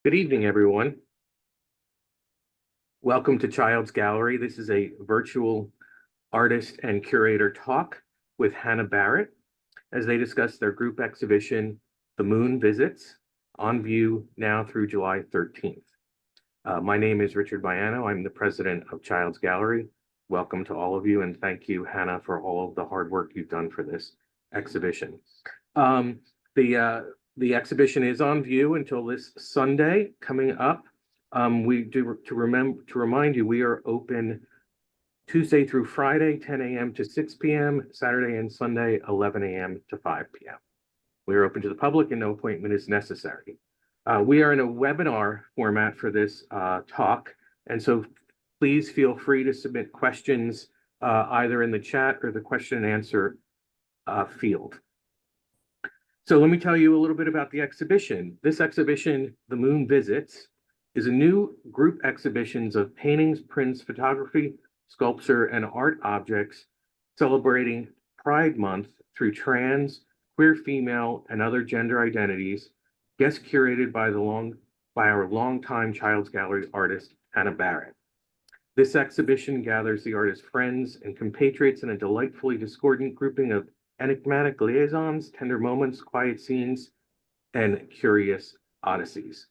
Good evening, everyone. Welcome to Child's Gallery. This is a virtual artist and curator talk with Hannah Barrett as they discuss their group exhibition, The Moon Visits, on view now through July 13th. My name is Richard Baiano. I'm the president of Child's Gallery. Welcome to all of you, and thank you, Hannah, for all of the hard work you've done for this exhibition. Um, the exhibition is on view until this Sunday coming up. We do to remind you, we are open Tuesday through Friday, 10 a.m. to 6 p.m., Saturday and Sunday, 11 a.m. to 5 p.m. We are open to the public and no appointment is necessary. We are in a webinar format for this talk, and so please feel free to submit questions either in the chat or the question and answer field. So let me tell you a little bit about the exhibition. This exhibition, The Moon Visits, is a new group exhibitions of paintings, prints, photography, sculpture, and art objects celebrating Pride Month through trans, queer female, and other gender identities, guest curated by our longtime Child's Gallery artist, Hannah Barrett. This exhibition gathers the artist's friends and compatriots in a delightfully discordant grouping of enigmatic liaisons, tender moments, quiet scenes, and curious odysseys.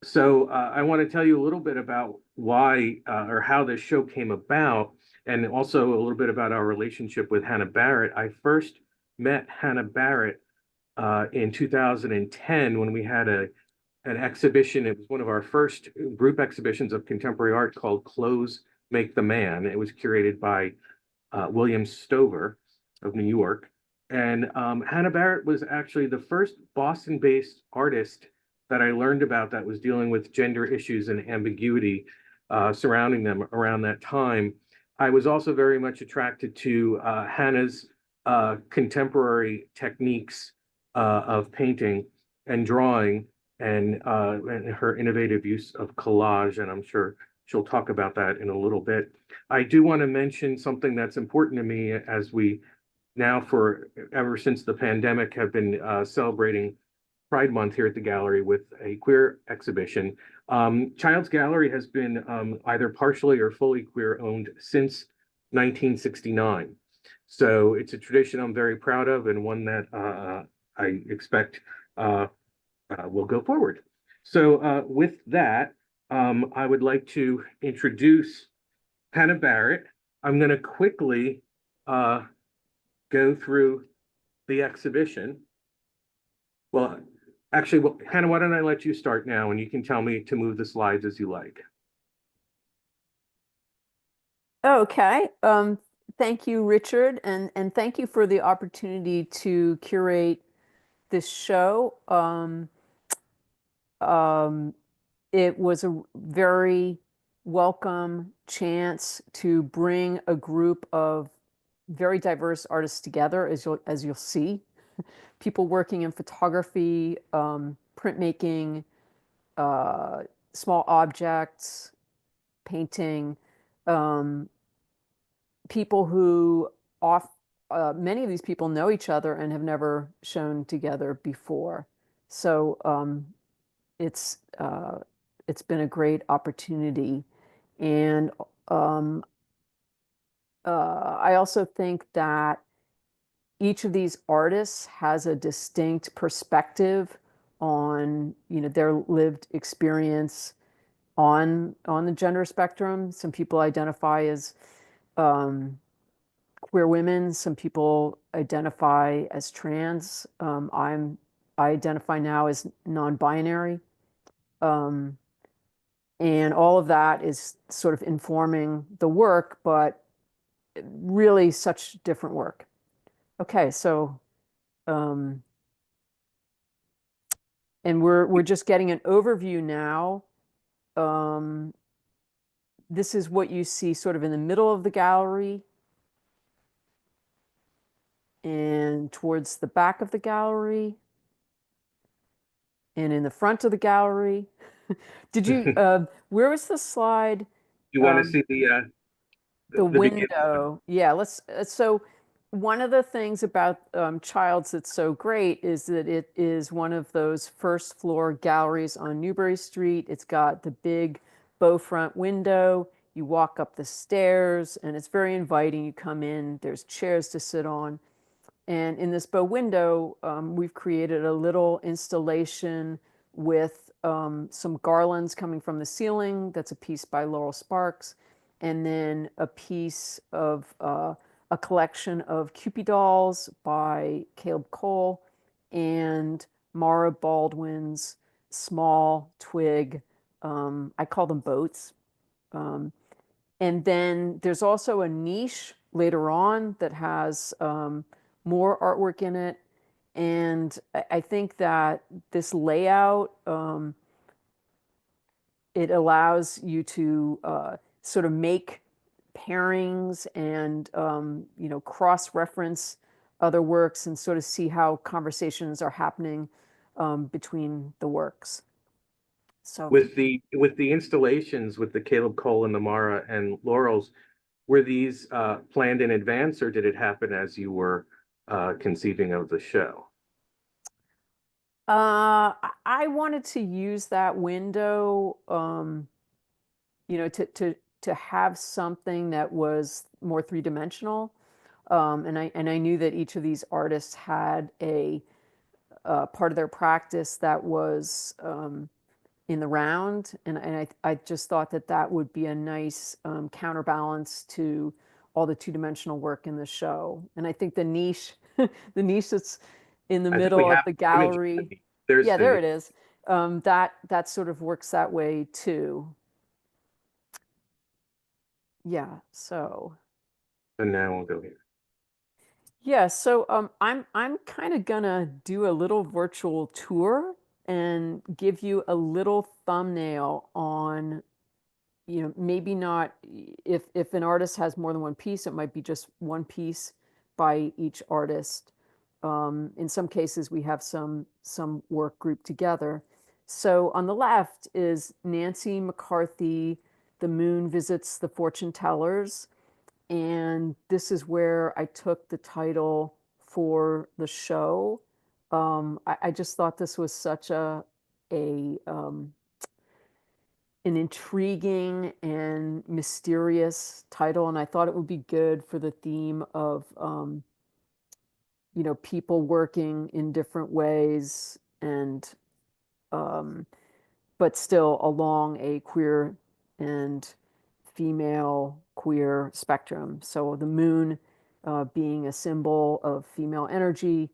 So I want to tell you a little bit about why or how this show came about, and also a little bit about our relationship with Hannah Barrett. I first met Hannah Barrett in 2010 when we had an exhibition. It was one of our first group exhibitions of contemporary art called Clothes Make the Man. It was curated by William Stover of New York. And Hannah Barrett was actually the first Boston-based artist that I learned about that was dealing with gender issues and ambiguity surrounding them around that time. I was also very much attracted to Hannah's contemporary techniques of painting and drawing and her innovative use of collage, and I'm sure she'll talk about that in a little bit. I do want to mention something that's important to me as we now ever since the pandemic have been celebrating Pride Month here at the gallery with a queer exhibition. Child's Gallery has been either partially or fully queer owned since 1969. So it's a tradition I'm very proud of and one that I expect will go forward. So with that, I would like to introduce Hannah Barrett. I'm going to quickly go through the exhibition. Well, actually, Hannah, why don't I let you start now and you can tell me to move the slides as you like. Okay. Thank you, Richard, and thank you for the opportunity to curate this show. It was a very welcome chance to bring a group of very diverse artists together, as you'll see. People working in photography, printmaking, small objects, painting, people who many of these people know each other and have never shown together before. So it's been a great opportunity. And I also think that each of these artists has a distinct perspective on, their lived experience on the gender spectrum. Some people identify as queer women. Some people identify as trans. I identify now as non-binary. And all of that is sort of informing the work, but really such different work. Okay, so and we're just getting an overview now. This is what you see sort of in the middle of the gallery and towards the back of the gallery and in the front of the gallery. Did you, where was the slide? You want to see the The beginning? window. Yeah, so one of the things about Childs that's so great is that it is one of those first floor galleries on Newbury Street. It's got the big bow front window. You walk up the stairs and it's very inviting. You come in, there's chairs to sit on. And in this bow window, we've created a little installation with some garlands coming from the ceiling. That's a piece by Laurel Sparks. And then a piece of a collection of Cupid dolls by Caleb Cole and Mara Baldwin's small twig. I call them boats. Um, and then there's also a niche later on that has more artwork in it. And I think that this layout, it allows you to sort of make pairings and, cross-reference other works and sort of see how conversations are happening between the works. So With the installations with the Caleb Cole and the Mara and Laurels, were these planned in advance, or did it happen as you were conceiving of the show? I wanted to use that window, to have something that was more three-dimensional. And I knew that each of these artists had a part of their practice that was in the round, and I just thought that that would be a nice counterbalance to all the two-dimensional work in the show. And I think the niche, the niche that's in the I think we middle of have the the image. gallery, There's yeah, the there it is. That sort of works that way too. Yeah, so. and now we'll go here. Yeah, so I'm kind of gonna do a little virtual tour and give you a little thumbnail on, maybe not if an artist has more than one piece, it might be just one piece by each artist. In some cases, we have some work grouped together. So on the left is Nancy McCarthy, The Moon Visits the Fortune Tellers. And this is where I took the title for the show. I just thought this was such a an intriguing and mysterious title, and I thought it would be good for the theme of people working in different ways and um, but still along a queer and female queer spectrum. So the moon being a symbol of female energy.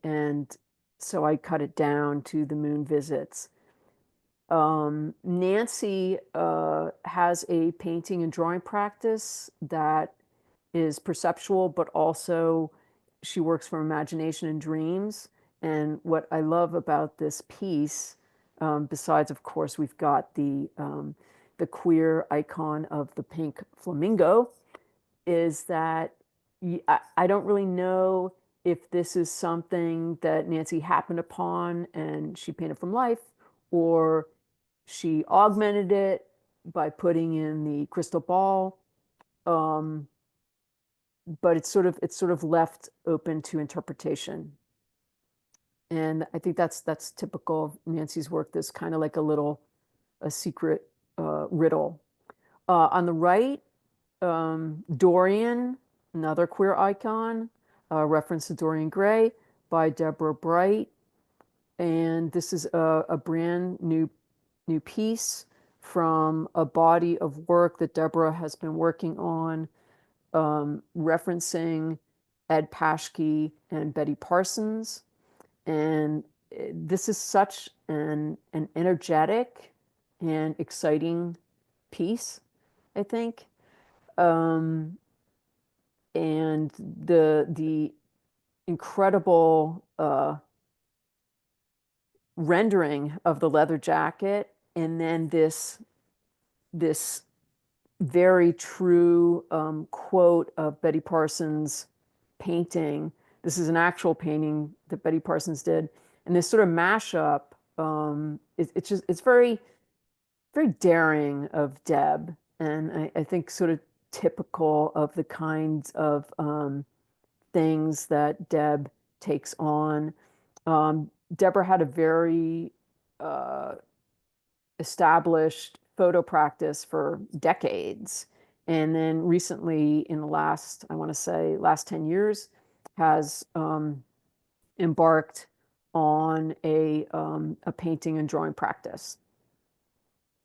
And so I cut it down to the moon visits. Nancy has a painting and drawing practice that is perceptual, but also she works from imagination and dreams. And what I love about this piece, besides, of course, we've got the queer icon of the pink flamingo, is that I don't really know if this is something that Nancy happened upon and she painted from life, or she augmented it by putting in the crystal ball. Um, but it's sort of left open to interpretation. And I think that's typical of Nancy's work. There's kind of like a secret riddle. On the right, Dorian, another queer icon, reference to Dorian Gray by Deborah Bright. And this is a brand new piece from a body of work that Deborah has been working on, referencing Ed Paschke and Betty Parsons. And this is such an energetic and exciting piece, I think. Um, and the incredible rendering of the leather jacket, and then this very true quote of Betty Parsons' painting. This is an actual painting that Betty Parsons did, and this sort of mashup. It's very daring of Deb, and I think sort of typical of the kinds of things that Deb takes on. Deborah had a very uh, established photo practice for decades. And then recently, in the last, I want to say, last 10 years, has embarked on a painting and drawing practice.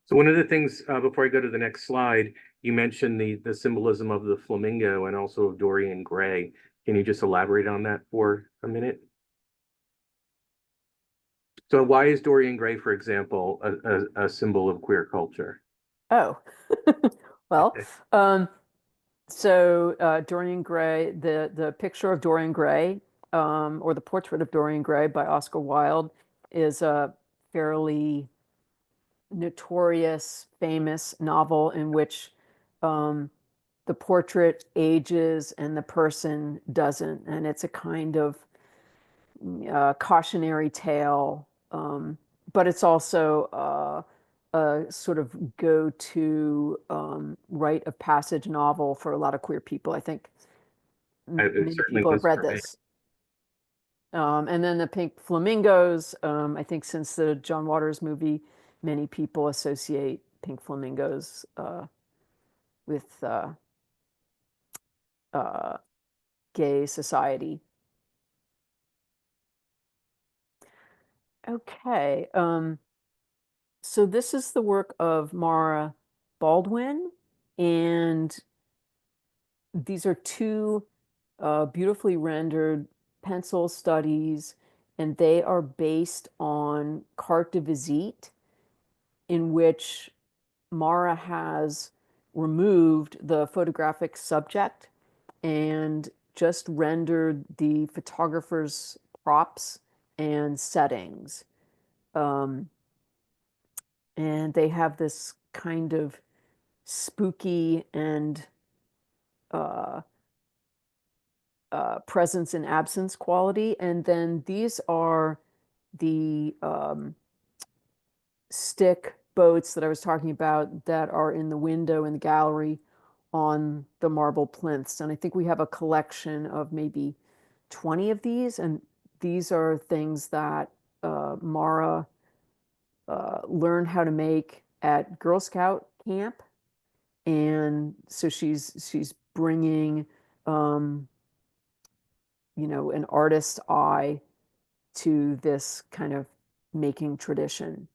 So one of the things, before I go to the next slide, you mentioned the symbolism of the flamingo and also of Dorian Gray. Can you just elaborate on that for a minute? So why is Dorian Gray, for example, a symbol of queer culture? Oh, well, um, so Dorian Gray, the picture of Dorian Gray, or the portrait of Dorian Gray by Oscar Wilde, is a fairly notorious, famous novel in which um, the portrait ages and the person doesn't, and it's a kind of cautionary tale, but it's also a sort of go-to rite of passage novel for a lot of queer people. I think It many certainly people have was read for me. this. And then the Pink Flamingos, I think since the John Waters movie, many people associate Pink Flamingos with uh, gay society. Okay. So this is the work of Mara Baldwin, and these are two beautifully rendered pencil studies, and they are based on carte de visite, in which Mara has removed the photographic subject and just rendered the photographer's props and settings. Um, and they have this kind of spooky and uh, presence and absence quality. And then these are the stick boats that I was talking about that are in the window in the gallery on the marble plinths. And I think we have a collection of maybe 20 of these. And these are things that Mara learned how to make at Girl Scout camp. And so she's bringing um, an artist's eye to this kind of making tradition.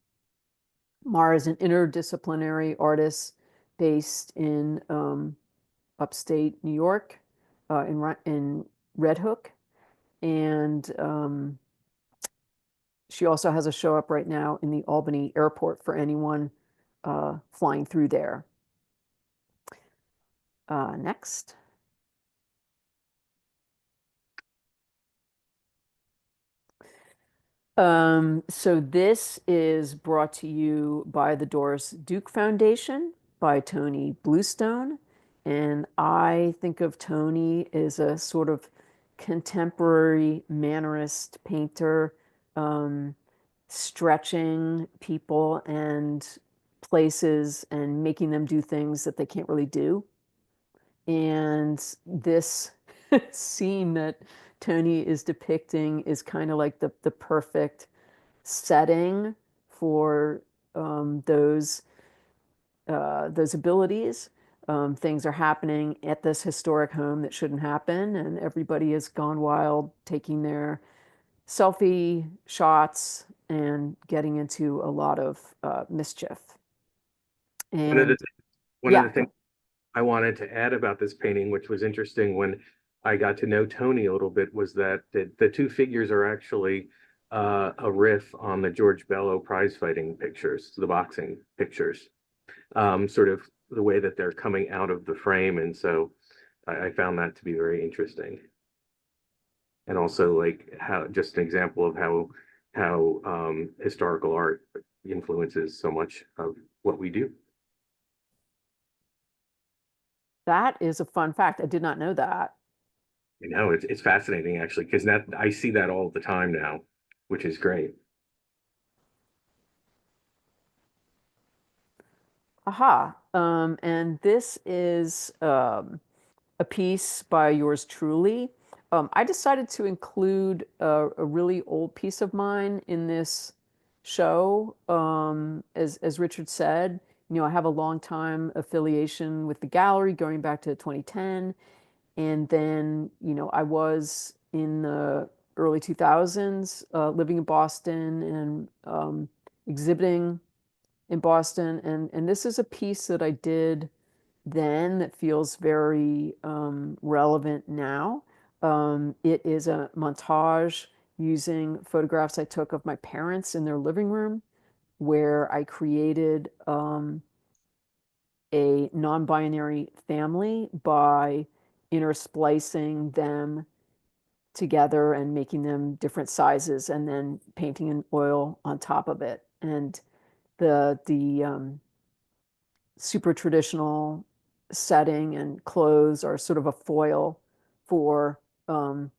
Mara is an interdisciplinary artist based in upstate New York, in Red Hook, and she also has a show up right now in the Albany airport for anyone flying through there. Next. So this is brought to you by the Doris Duke Foundation by Tony Bluestone. And I think of Tony as a sort of contemporary mannerist painter, um, stretching people and places and making them do things that they can't really do. And this scene that Tony is depicting is kind of like the perfect setting for those abilities. Things are happening at this historic home that shouldn't happen, and everybody has gone wild, taking their selfie shots and getting into a lot of mischief. One of the And one of yeah, the things I wanted to add about this painting, which was interesting when I got to know Tony a little bit, was that the two figures are actually a riff on the George Bello prize fighting pictures, the boxing pictures, sort of the way that they're coming out of the frame. And so I found that to be very interesting. And also like how just an example of how historical art influences so much of what we do. that is a fun fact. I did not know that. You know, it's fascinating actually, because that I see that all the time now, which is great. Aha. And this is a piece by yours truly. I decided to include a really old piece of mine in this show. As Richard said, I have a long time affiliation with the gallery going back to 2010. And then, I was in the early 2000s living in Boston and exhibiting in Boston. And this is a piece that I did then that feels very relevant now. It is a montage using photographs I took of my parents in their living room, where I created a non-binary family by intersplicing them together and making them different sizes and then painting in oil on top of it. And the super traditional setting and clothes are sort of a foil for the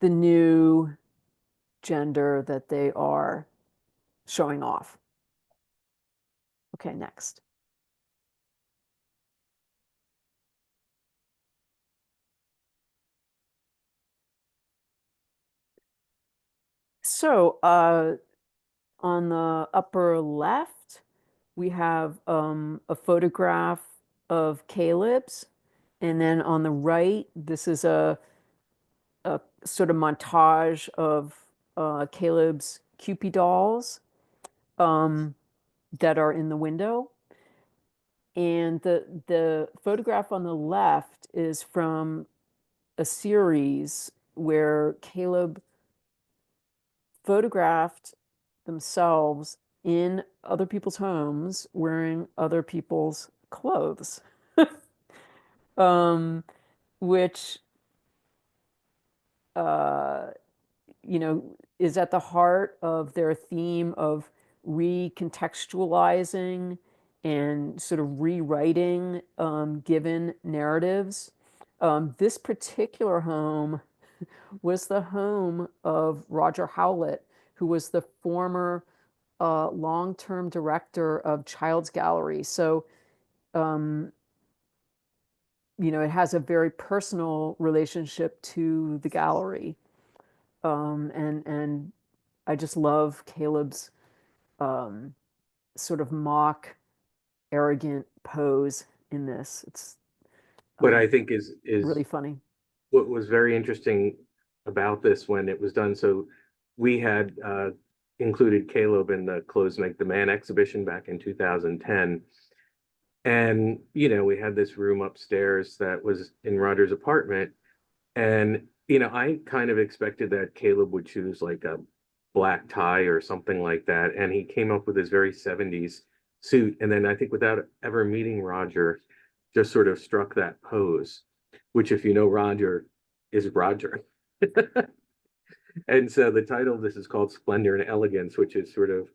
new gender that they are showing off. Okay, next. So on the upper left, we have a photograph of Caleb's. And then on the right, this is a sort of montage of Caleb's Cupid dolls um, that are in the window. And the photograph on the left is from a series where Caleb photographed themselves in other people's homes wearing other people's clothes, um, which uh, is at the heart of their theme of recontextualizing and sort of rewriting given narratives. This particular home was the home of Roger Howlett, who was the former long-term director of Child's Gallery. So, um, it has a very personal relationship to the gallery. And I just love Caleb's um, sort of mock, arrogant pose in this. It's What I think is really funny. what was very interesting about this when it was done. So we had included Caleb in the Clothes Make the Man exhibition back in 2010. And, we had this room upstairs that was in Roger's apartment. And, I kind of expected that Caleb would choose like a black tie or something like that. And he came up with his very 70s suit. And then I think without ever meeting Roger, just sort of struck that pose, which, if you know Roger, is Roger. And so the title of this is called Splendor and Elegance, which is sort of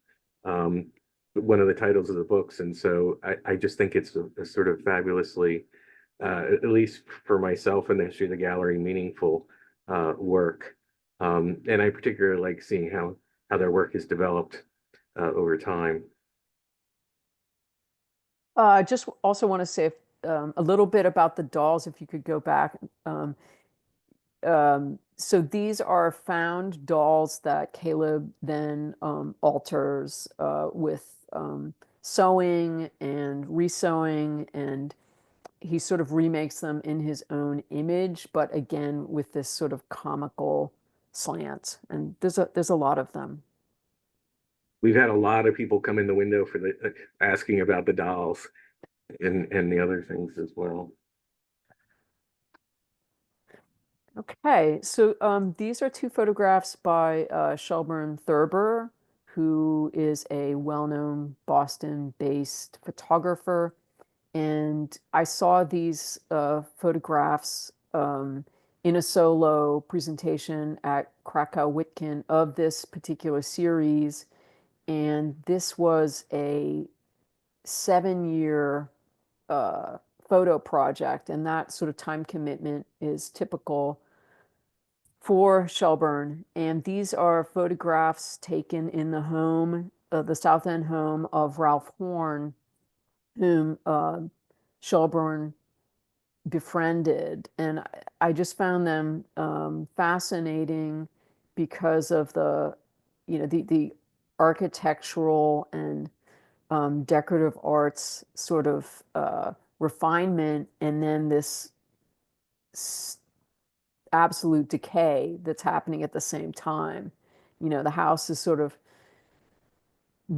one of the titles of the books. And so I just think it's a sort of fabulously, at least for myself in the history of the gallery, meaningful work. And I particularly like seeing how their work is developed over time. Just also want to say a little bit about the dolls, if you could go back. So these are found dolls that Caleb then alters with sewing and resewing, and he sort of remakes them in his own image, but again with this sort of comical slant. And there's a lot of them. We've had a lot of people come in the window for the asking about the dolls and the other things as well. Okay, so these are two photographs by Shelburne Thurber, who is a well-known Boston-based photographer. And I saw these photographs in a solo presentation at Krakow Witkin of this particular series. And this was a 7-year photo project, and that sort of time commitment is typical for Shelburne. And these are photographs taken in the home, the South End home of Ralph Horn, whom Shelburne befriended, and I just found them fascinating because of the architectural and decorative arts sort of refinement, and then this s- absolute decay that's happening at the same time. The house is sort of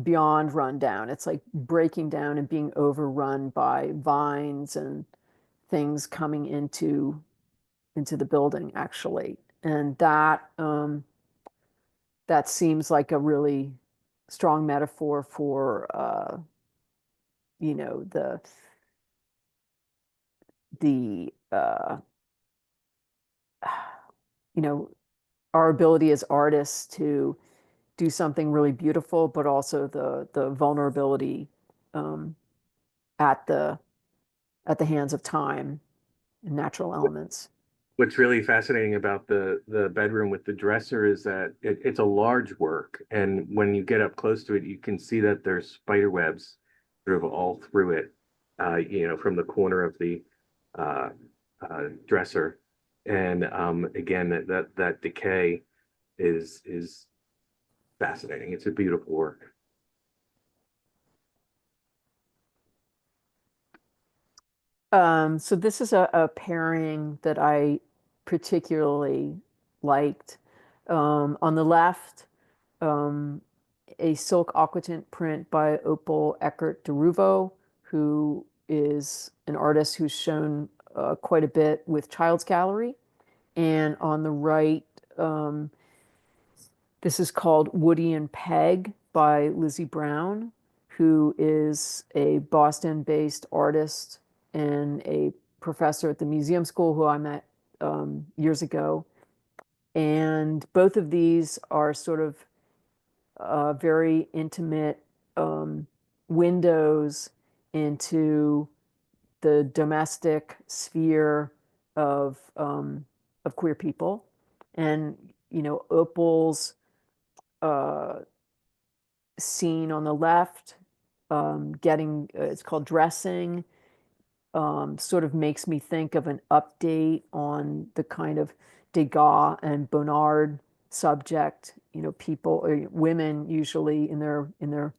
beyond rundown. It's like breaking down and being overrun by vines and things coming into the building, actually. And that seems like a really strong metaphor for you know the you know our ability as artists to do something really beautiful, but also the vulnerability um, at the hands of time and natural elements. What's really fascinating about the bedroom with the dresser is that it's a large work, and when you get up close to it, you can see that there's spider webs sort of all through it, from the corner of the uh, dresser, and again, that decay is fascinating. It's a beautiful work. So this is a pairing that I particularly liked. On the left, um, a silk aquatint print by Opal Eckert de Ruvo, who is an artist who's shown quite a bit with Child's Gallery. And on the right, this is called Woody and Peg by Lizzie Brown, who is a Boston-based artist and a professor at the museum school who I met years ago. And both of these are sort of very intimate windows into the domestic sphere of queer people. And Opal's uh, scene on the left, getting it's called dressing, sort of makes me think of an update on the kind of Degas and Bonnard subject. People or women usually in their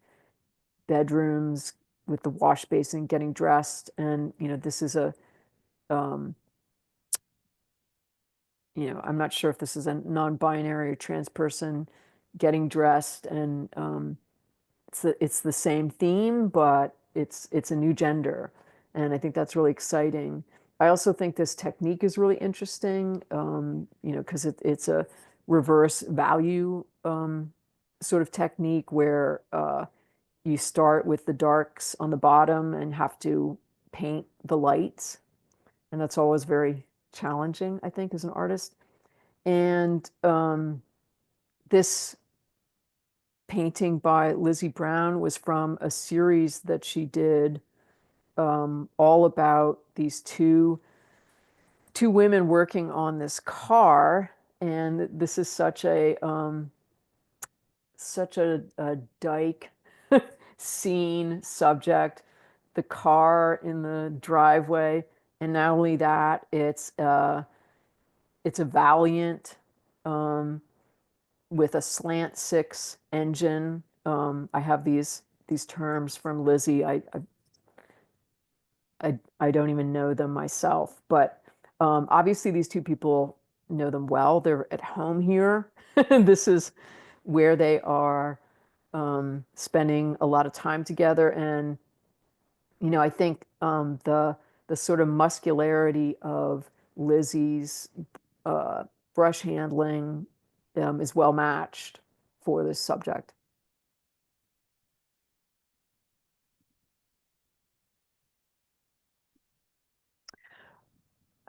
bedrooms with the wash basin getting dressed, and this is a um, I'm not sure if this is a non-binary or trans person getting dressed, and it's the same theme, but it's a new gender, and I think that's really exciting. I also think this technique is really interesting, because it's a reverse value sort of technique where you start with the darks on the bottom and have to paint the lights, and that's always very challenging, I think, as an artist. And this painting by Lizzie Brown was from a series that she did, all about these two women working on this car. And this is such a dyke scene subject, the car in the driveway. And not only that, it's a Valiant, um, with a slant six engine. I have these terms from Lizzie. I don't even know them myself, but obviously these two people know them well. They're at home here. This is where they are spending a lot of time together, and I think the sort of muscularity of Lizzie's uh, brush handling is well matched for this subject.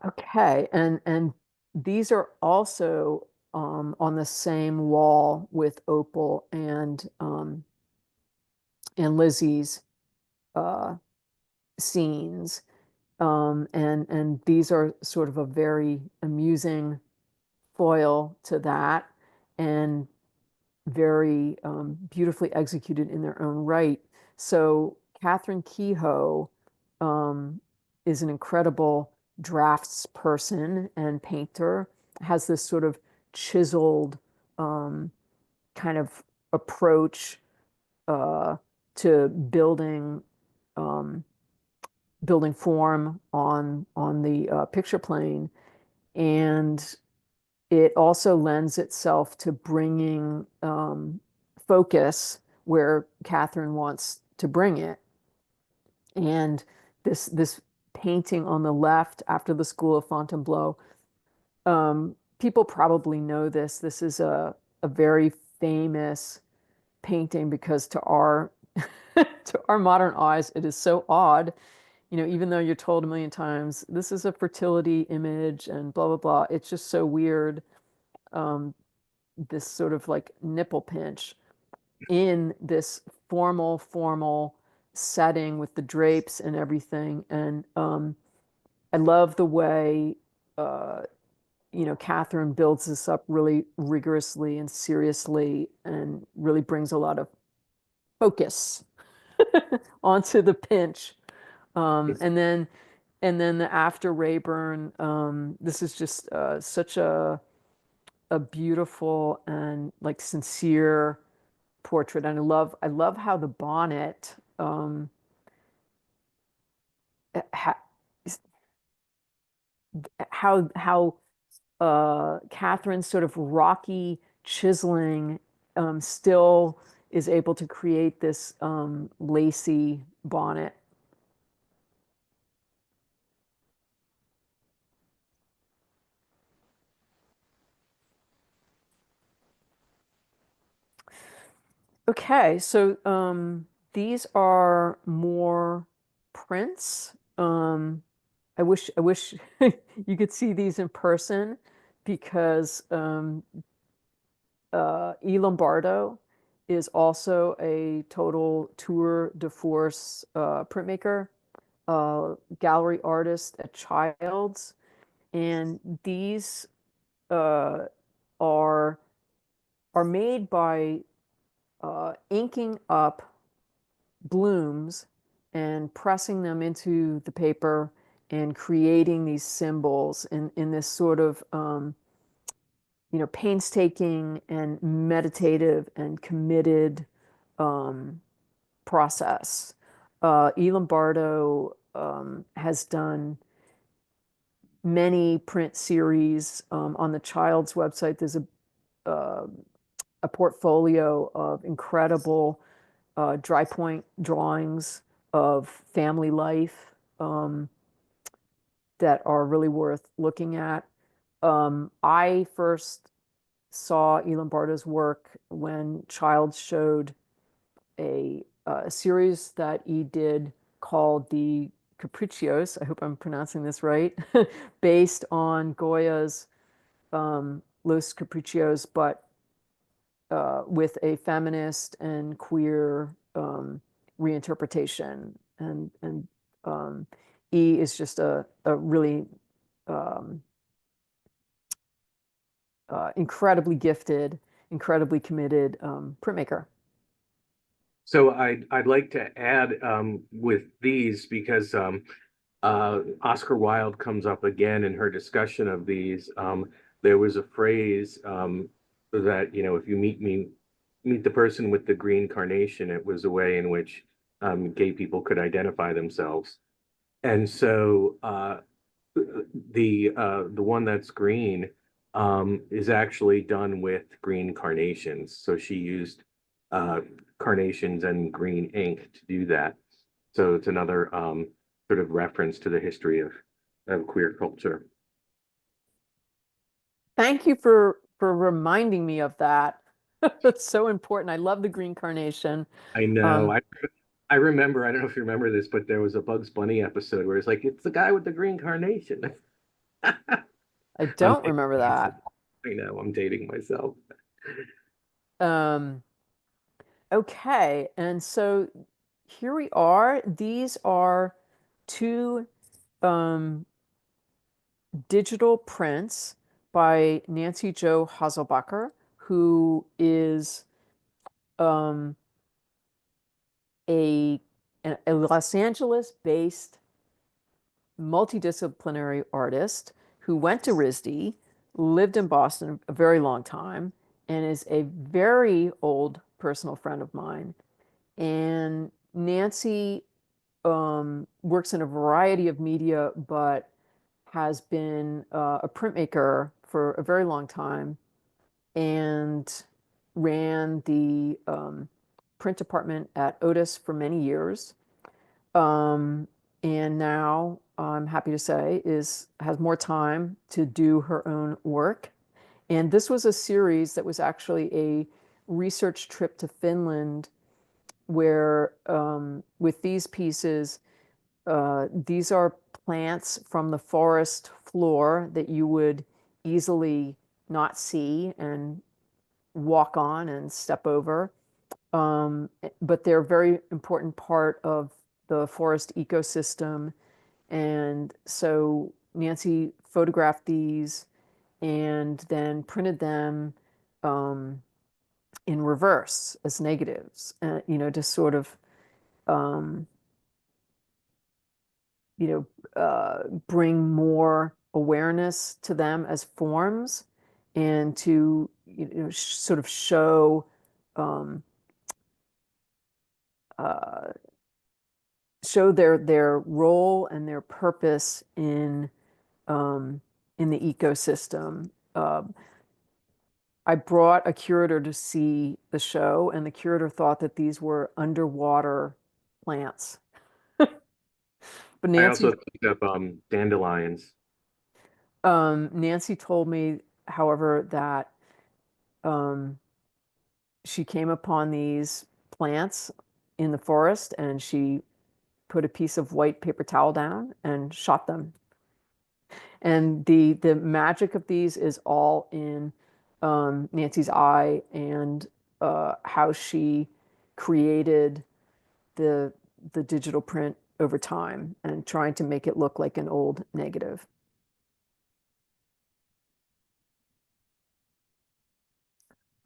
Okay, and these are also on the same wall with Opal and Lizzie's uh, scenes, and these are sort of a very amusing foil to that, and very beautifully executed in their own right. So Catherine Kehoe um, is an incredible draftsperson and painter, has this sort of chiseled kind of approach to um, building form on the picture plane, and it also lends itself to bringing focus where Catherine wants to bring it. And this painting on the left after the School of Fontainebleau, people probably know this. This is a very famous painting because to our to our modern eyes, it is so odd. You know, even though you're told a million times, this is a fertility image and blah, blah, blah. It's just so weird. Um, this sort of like nipple pinch in this formal setting with the drapes and everything. And I love the way, uh, Catherine builds this up really rigorously and seriously and really brings a lot of focus onto the pinch. Um, It's and then and then the after Rayburn, this is just such a beautiful and like sincere portrait. And I love how the bonnet ha how Catherine's sort of rocky chiseling still is able to create this lacy bonnet. Okay, so these are more prints. I wish you could see these in person because E. Lombardo is also a total tour de force printmaker, gallery artist at Childs, and these uh, are are made by inking up blooms and pressing them into the paper and creating these symbols in this sort of painstaking and meditative and committed um, process. E. Lombardo has done many print series on the Child's website. There's uh, a portfolio of incredible dry point drawings of family life that are really worth looking at. I first saw E. Lombardo's work when Child showed a series that he did called the Capriccios. I hope I'm pronouncing this right, based on Goya's Los Capriccios, but with a feminist and queer reinterpretation. And E is just a really um, incredibly gifted, incredibly committed printmaker. So I'd like to add with these because Oscar Wilde comes up again in her discussion of these. There was a phrase that, if you meet the person with the green carnation, it was a way in which gay people could identify themselves. And so the one that's green is actually done with green carnations. So she used uh, carnations and green ink to do that. So it's another sort of reference to the history of queer culture. Thank you for reminding me of that. It's so important. I love the green carnation. I know. Um, I remember. I don't know if you remember this, but there was a Bugs Bunny episode where it's like it's the guy with the green carnation. I I'm don't dating remember myself. that. I know. I'm dating myself. Um, okay, and so here we are. These are two um, digital prints by Nancy Jo Haselbacher, who is um, a Los Angeles-based multidisciplinary artist who went to RISD, lived in Boston a very long time, and is a very old personal friend of mine. And Nancy works in a variety of media, but has been a printmaker for a very long time and ran the print department at Otis for many years. And now I'm happy to say has more time to do her own work. And this was a series that was actually a research trip to Finland where with these pieces, these are plants from the forest floor that you would easily not see and walk on and step over. But they're a very important part of the forest ecosystem. And so Nancy photographed these and then printed them in reverse as negatives, to sort of, um, bring more awareness to them as forms and to, sort of um, uh, show their role and their purpose um, in the ecosystem. I brought a curator to see the show, and the curator thought that these were underwater plants. But I also picked up dandelions. Nancy told me, however, that um, she came upon these plants in the forest and she put a piece of white paper towel down and shot them. And the magic of these is all in Nancy's eye and how she created the the digital print over time and trying to make it look like an old negative.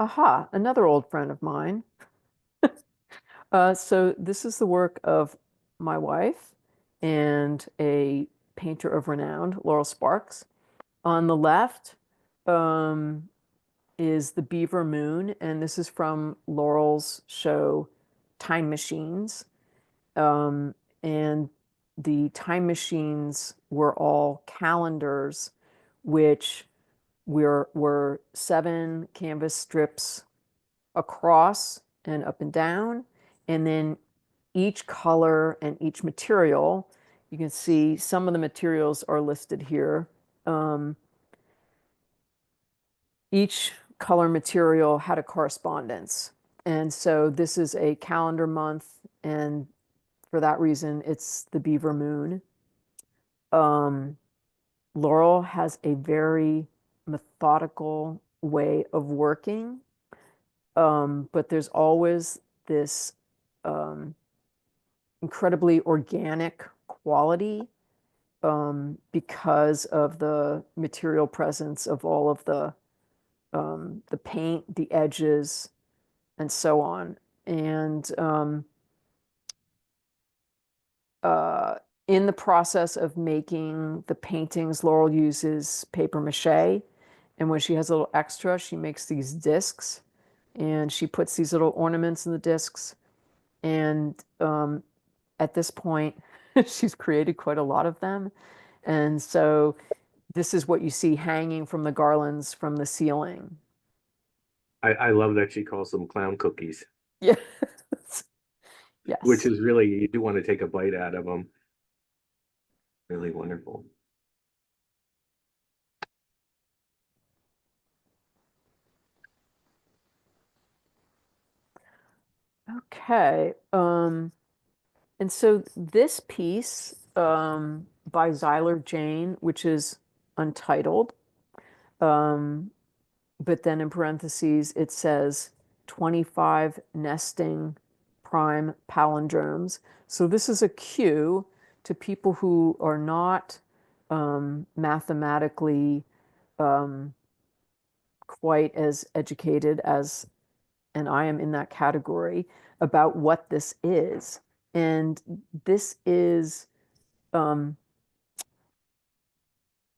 Aha, another old friend of mine. So this is the work of my wife and a painter of renown, Laurel Sparks. On the left um, is the Beaver Moon, and this is from Laurel's show Time Machines. Um, and the time machines were all calendars, which were 7 canvas strips across and up and down, and then each color and each material. You can see some of the materials are listed here. Um, each color material had a correspondence. And so this is a calendar month, and for that reason, it's the Beaver Moon. Um, Laurel has a very methodical way of working, but there's always this incredibly organic quality because of the material presence of all of the paint, the edges, and so on. And uh, in the process of making the paintings, Laurel uses paper mache. And when she has a little extra, she makes these discs and she puts these little ornaments in the discs. And at this point, she's created quite a lot of them. And so this is what you see hanging from the garlands from the ceiling. I love that she calls them clown cookies, Yes. which Yes. is really, you do want to take a bite out of them. Really wonderful. Okay. And so this piece by Zyler Jane, which is untitled, um, but then in parentheses it says 25 nesting prime palindromes. So this is a cue to people who are not mathematically um, quite as educated as, and I am in that category, about what this is. And this is um,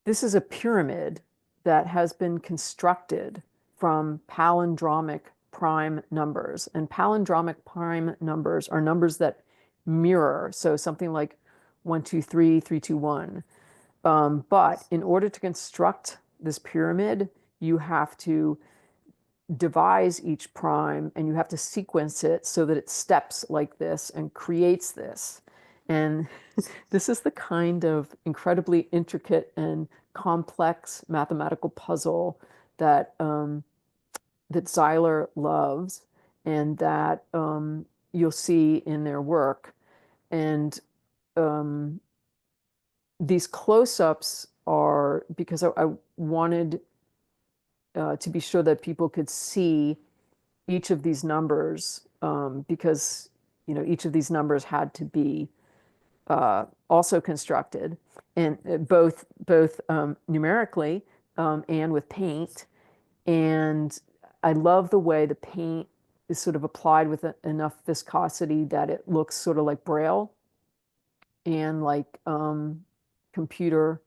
This is a pyramid that has been constructed from palindromic prime numbers. And palindromic prime numbers are numbers that mirror. So something like 1, 2, 3, 3, 2, 1. But in order to construct this pyramid, you have to devise each prime and you have to sequence it so that it steps like this and creates this. And this is the kind of incredibly intricate and complex mathematical puzzle that that Zeiler loves and that you'll see in their work. And um, these close-ups are because I wanted to be sure that people could see each of these numbers because each of these numbers had to be also constructed, and both numerically and with paint. And I love the way the paint is sort of applied with enough viscosity that it looks sort of like Braille and like computer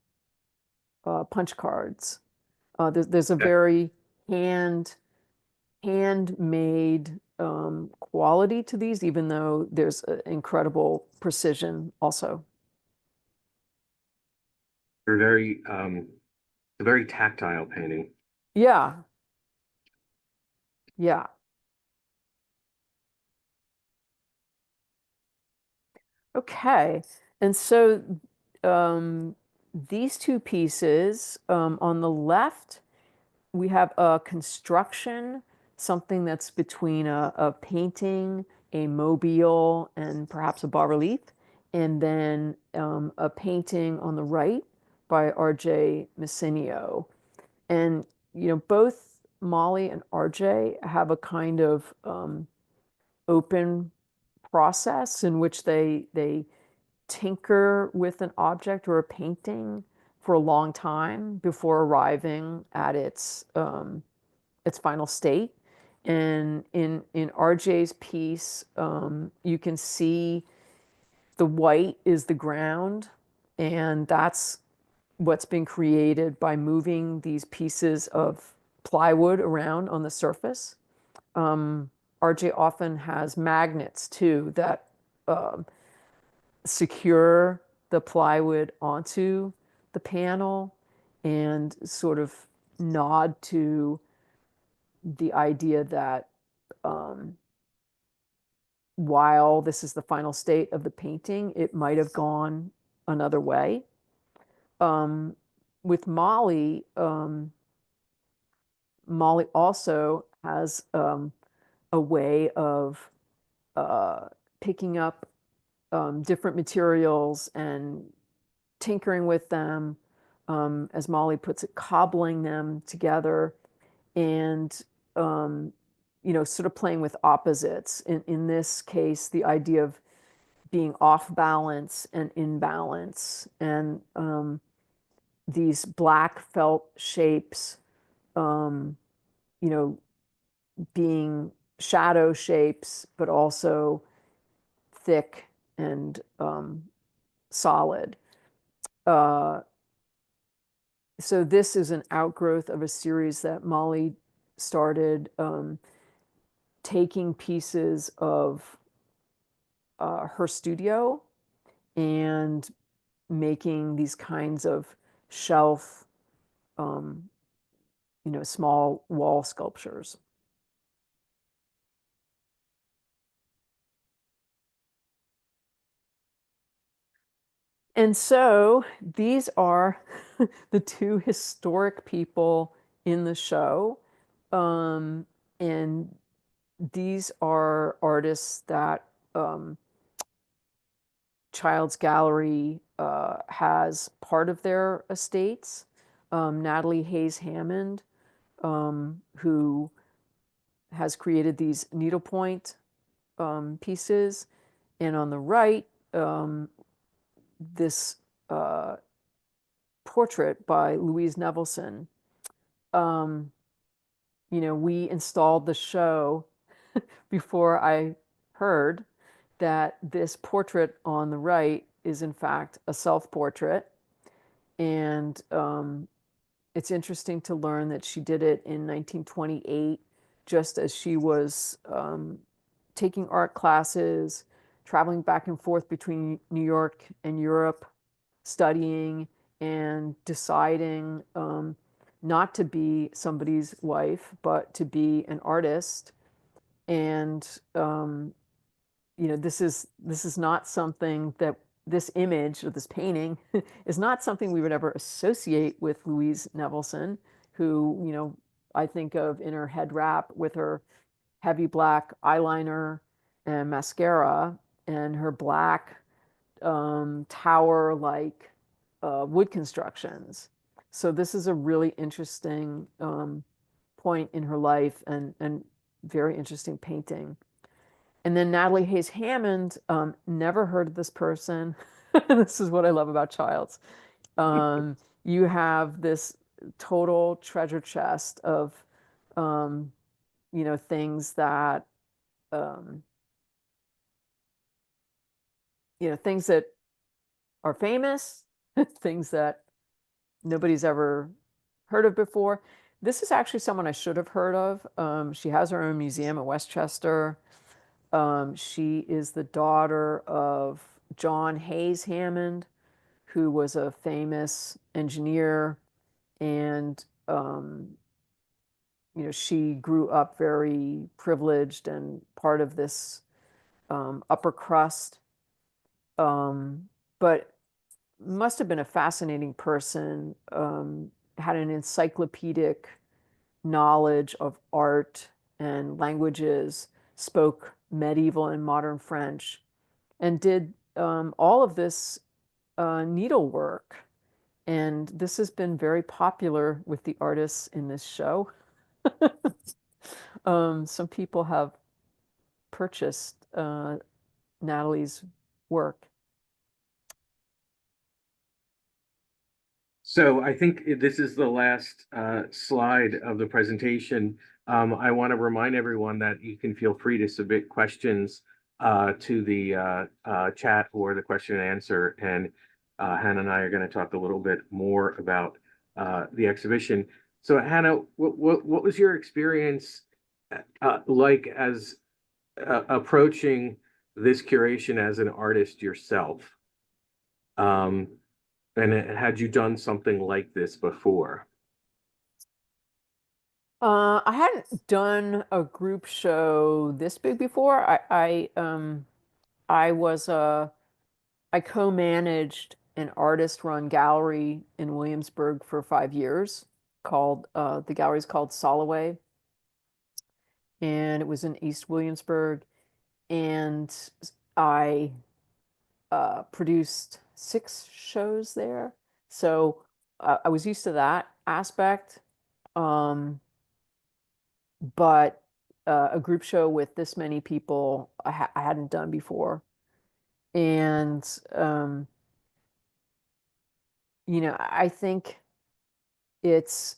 punch cards. There's a Yeah, very handmade quality to these, even though there's incredible precision also. they're a very tactile painting. Yeah, yeah. Okay. And so these two pieces on the left, we have a construction, something that's between a painting, a mobile, and perhaps a bas-relief, and then a painting on the right by R.J. Messinio. And both Molly and R.J. have a kind of open process in which they tinker with an object or a painting for a long time before arriving at its final state. And in RJ's piece, you can see the white is the ground, and that's what's been created by moving these pieces of plywood around on the surface. RJ often has magnets too that um, secure the plywood onto the panel and sort of nod to the idea that um, while this is the final state of the painting, it might have gone another way. Um, with Molly, Molly also has a way of uh, picking up different materials and tinkering with them, as Molly puts it, cobbling them together and, sort of playing with opposites. In this case, the idea of being off balance and in balance, and these black felt shapes, um, you know, being shadow shapes, but also thick and solid. Uh, so this is an outgrowth of a series that Molly started taking pieces of her studio and making these kinds of shelf, um, small wall sculptures. And so these are the two historic people in the show. Um, and these are artists that Child's Gallery has part of their estates. Natalie Hayes Hammond, who has created these needlepoint pieces. And on the right, this uh, portrait by Louise Nevelson. Um, we installed the show before I heard that this portrait on the right is in fact a self-portrait. And it's interesting to learn that she did it in 1928, just as she was taking art classes, traveling back and forth between New York and Europe, studying and deciding not to be somebody's wife, but to be an artist. And this is not something that this image or this painting is not something we would ever associate with Louise Nevelson, who, I think of in her head wrap with her heavy black eyeliner and mascara and her black tower-like wood constructions. So this is a really interesting point in her life and very interesting painting. And then Natalie Hayes Hammond, never heard of this person. This is what I love about Childs. You have this total treasure chest of, um, things that, um, things that are famous, things that nobody's ever heard of before. This is actually someone I should have heard of. She has her own museum in Westchester. She is the daughter of John Hayes Hammond, who was a famous engineer, and she grew up very privileged and part of this upper crust, but must have been a fascinating person. Had an encyclopedic knowledge of art and languages, spoke medieval and modern French, and did all of this needlework. And this has been very popular with the artists in this show. Some people have purchased Natalie's work. So I think this is the last slide of the presentation. I want to remind everyone that you can feel free to submit questions to the chat or the question and answer. And Hannah and I are going to talk a little bit more about the exhibition. So Hannah, what was your experience like as approaching this curation as an artist yourself? Um, and had you done something like this before? I hadn't done a group show this big before. I was I co-managed an artist-run gallery in Williamsburg for 5 years called the gallery's called Soloway, and it was in East Williamsburg. And I produced 6 shows there, so I was used to that aspect. Um, but a group show with this many people I hadn't done before. And I think it's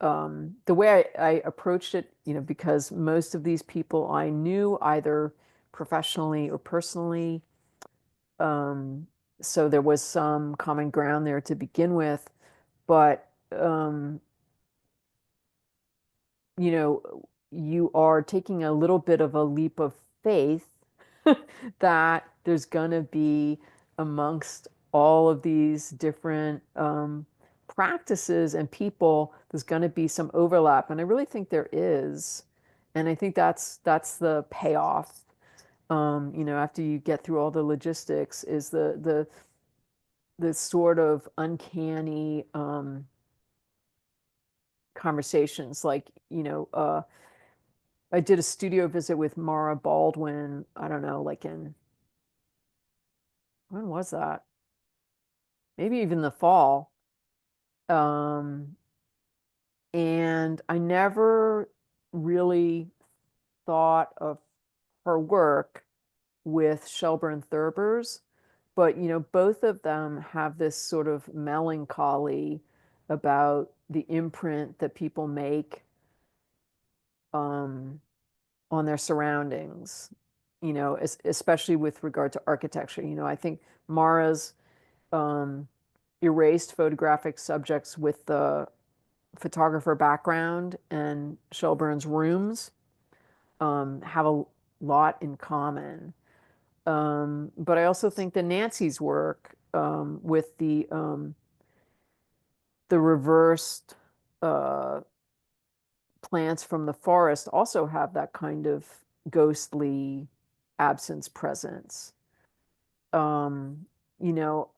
the way I approached it, because most of these people I knew either professionally or personally. Um, so there was some common ground there to begin with, but you are taking a little bit of a leap of faith that there's going to be amongst all of these different practices and people, there's going to be some overlap. And I really think there is. And I think that's the payoff. After you get through all the logistics, is the sort of uncanny conversations. Like, I did a studio visit with Mara Baldwin, I don't know, like when was that? Maybe even the fall. Um, and I never really thought of her work with Shelburne Thurber's, but both of them have this sort of melancholy about the imprint that people make um, on their surroundings, especially with regard to architecture. I think Mara's erased photographic subjects with the photographer background and Shelburne's rooms have a lot in common. But I also think that Nancy's work with the reversed uh, plants from the forest also have that kind of ghostly absence presence. Um, you know,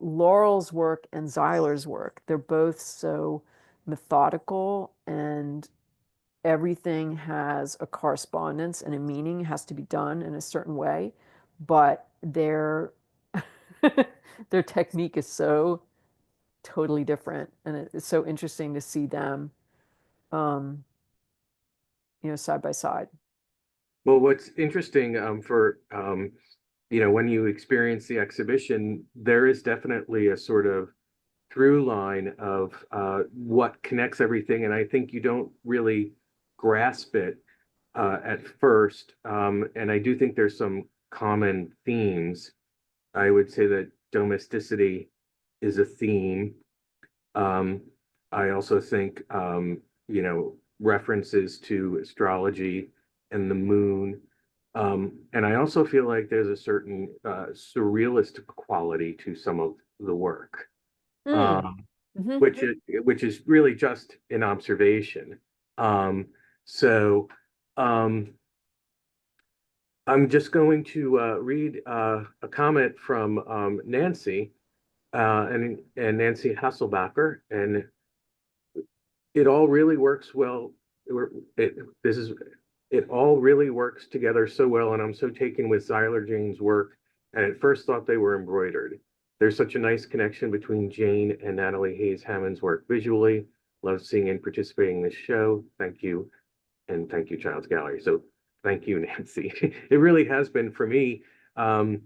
Laurel's work and Zyler's work, they're both so methodical, and everything has a correspondence and a meaning, has to be done in a certain way, but their technique is so totally different, and it's so interesting to see them um, side by side. Well, what's interesting for when you experience the exhibition, there is definitely a sort of through line of what connects everything, and I think you don't really grasp it at first. And I do think there's some common themes. I would say that domesticity is a theme. Um, I also think references to astrology and the moon. And I also feel like there's a certain surrealistic quality to some of the work, Mm. um, Hmm. which is really just an observation. Um, so um, I'm just going to read a comment from Nancy and Nancy Hasselbacher, and it all really works well. It this is it all really works together so well, and I'm so taken with Zyler Jane's work. And at first thought they were embroidered. There's such a nice connection between Jane and Natalie Hayes Hammond's work visually. Love seeing and participating in this show. Thank you, and thank you, Child's Gallery. So thank you, Nancy. It really has been for me. Um,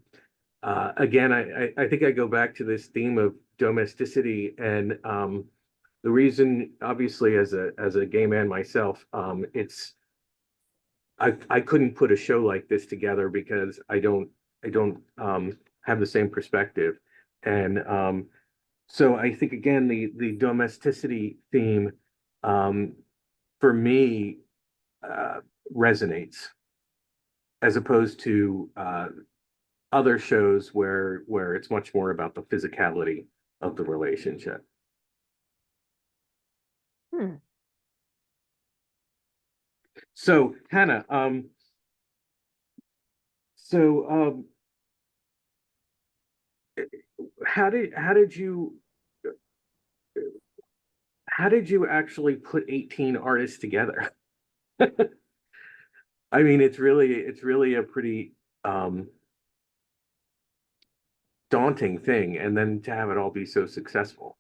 Again, I think I go back to this theme of domesticity, and the reason, obviously, as a gay man myself, it's I couldn't put a show like this together because I don't have the same perspective, and so I think again the domesticity theme um, for me resonates as opposed to other shows where it's much more about the physicality of the relationship. Hmm. So Hannah, so how did you how did you actually put 18 artists together? I mean, it's really a pretty um, daunting thing, and then to have it all be so successful.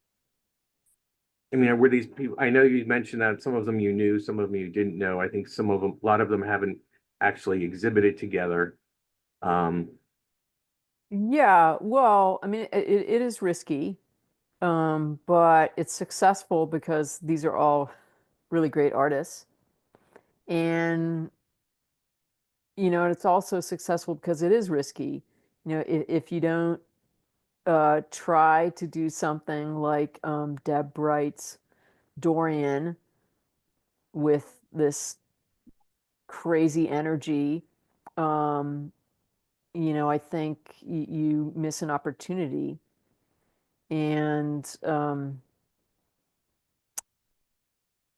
I mean, were these people? I know you mentioned that some of them you knew, some of them you didn't know. I think some of them, a lot of them haven't actually exhibited together. Um, Yeah, well, I mean, it is risky, but it's successful because these are all really great artists. And, and it's also successful because it is risky. If you don't try to do something like Deb Bright's Dorian with this crazy energy, um, I think you miss an opportunity. And,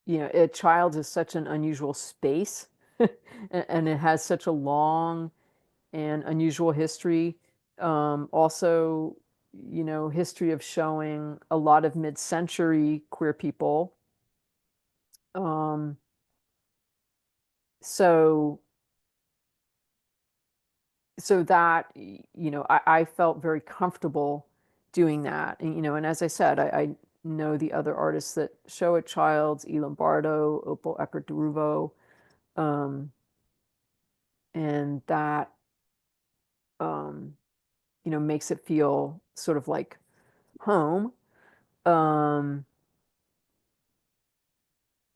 a child is such an unusual space, and it has such a long and unusual history. Also, history of showing a lot of mid-century queer people. Um, so so that I felt very comfortable doing that, and as I said, I know the other artists that show at Childs, E. Lombardo, Opal Eckert Deruvo, um, and that um, makes it feel sort of like home. Um,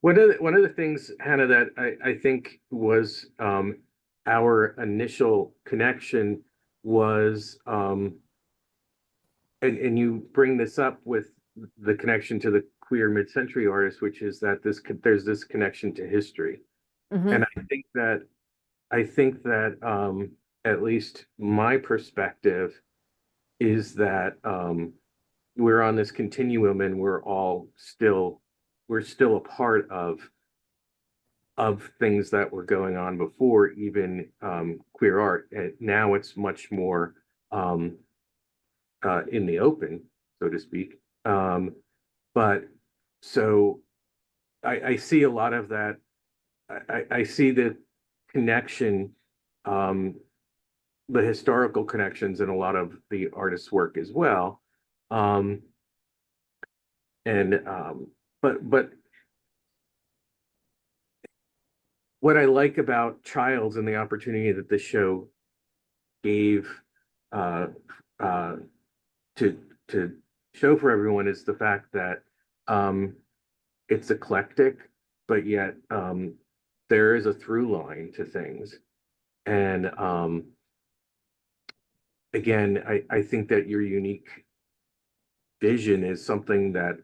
one of the things, Hannah, that I think was our initial connection was and you bring this up with the connection to the queer mid-century artists, which is that there's this connection to history. Hmm. And I think that at least my perspective is that we're on this continuum and we're still a part of things that were going on before even queer art. And now it's much more in the open, so to speak. But so I see a lot of that. I see the connection, um, the historical connections in a lot of the artist's work as well. Um, and but what I like about Childs and the opportunity that the show gave uh, uh, to show for everyone is the fact that um, it's eclectic, but yet there is a through line to things. And again, I think that your unique vision is something that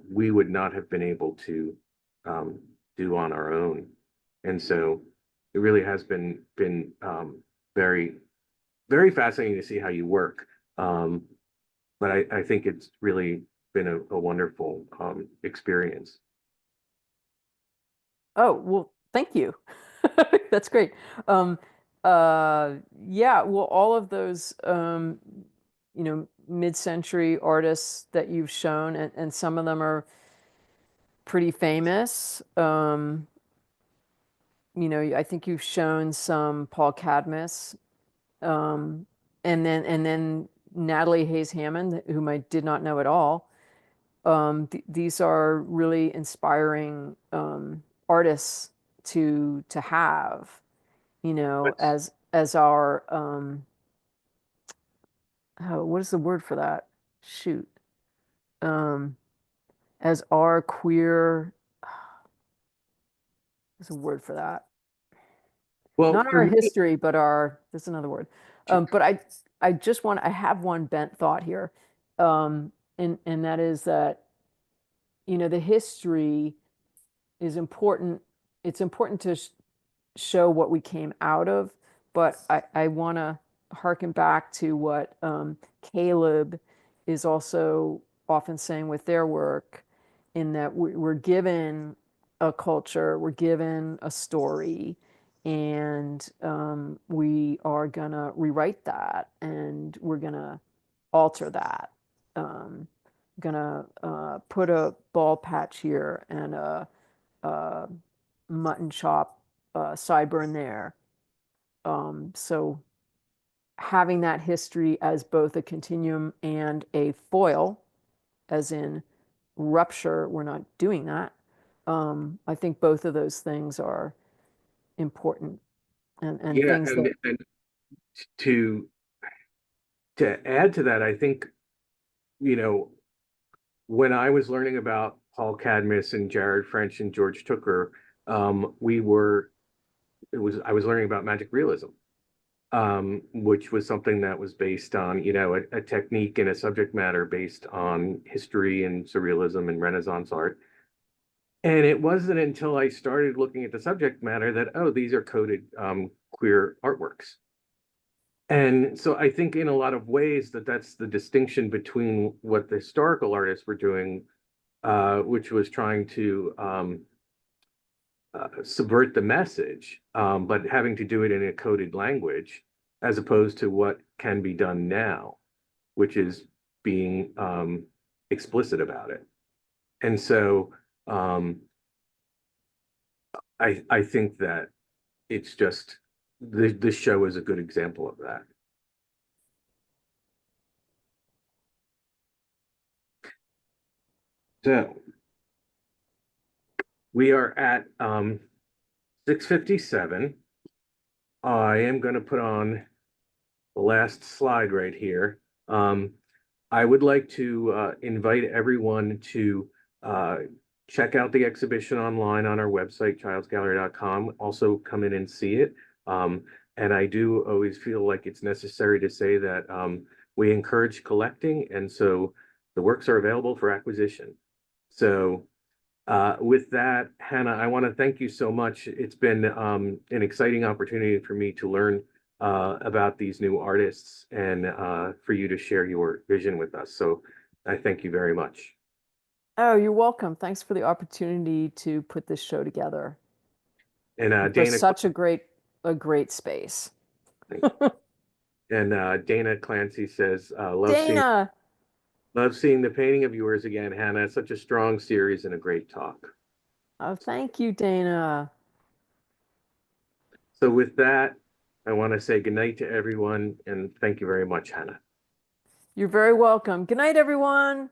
we would not have been able to um, do on our own. And so it really has been very, very fascinating to see how you work. Um, but I think it's really been a wonderful experience. Oh, well, thank you. That's great. Um, yeah, well, all of those, mid-century artists that you've shown, and some of them are pretty famous. I think you've shown some Paul Cadmus, um, and then Natalie Hayes Hammond, whom I did not know at all. These are really inspiring artists to have, That's as our oh, what is the word for that? Shoot. Um, as our queer, there's a word for that. well Not for our me. history, but there's another word. But I have one bent thought here. And that is that, the history is important. It's important to show what we came out of, but I want to harken back to what Caleb is also often saying with their work, in that we're given a culture, we're given a story, and we are gonna rewrite that, and we're gonna alter that. Gonna put a ball patch here and a mutton chop sideburn there. So having that history as both a continuum and a foil, as in rupture, we're not doing that. I think both of those things are important, and Yeah, things that, and to add to that, I think, you know, when I was learning about Paul Cadmus and Jared French and George Tooker, we were it was I was learning about magic realism, which was something that was based on, a technique and a subject matter based on history and surrealism and Renaissance art. And it wasn't until I started looking at the subject matter that, oh, these are coded queer artworks. And so I think in a lot of ways that's the distinction between what the historical artists were doing, which was trying to subvert the message, but having to do it in a coded language, as opposed to what can be done now, which is being explicit about it. And so um, I think that it's just this show is a good example of that. So we are at 6:57. I am going to put on the last slide right here. I would like to invite everyone to uh, check out the exhibition online on our website, childsgallery.com. Also, come in and see it. And I do always feel like it's necessary to say that We encourage collecting, and so the works are available for acquisition. So with that, Hannah, I want to thank you so much. It's been an exciting opportunity for me to learn about these new artists and for you to share your vision with us. So I thank you very much. Oh, you're welcome. Thanks for the opportunity to put this show together And and for such a great space. Dana Clancy says, Dana. love seeing the painting of yours again, Hannah. It's such a strong series and a great talk. Oh, thank you, Dana. So with that, I want to say goodnight to everyone and thank you very much, Hannah. You're very welcome. Good night, everyone.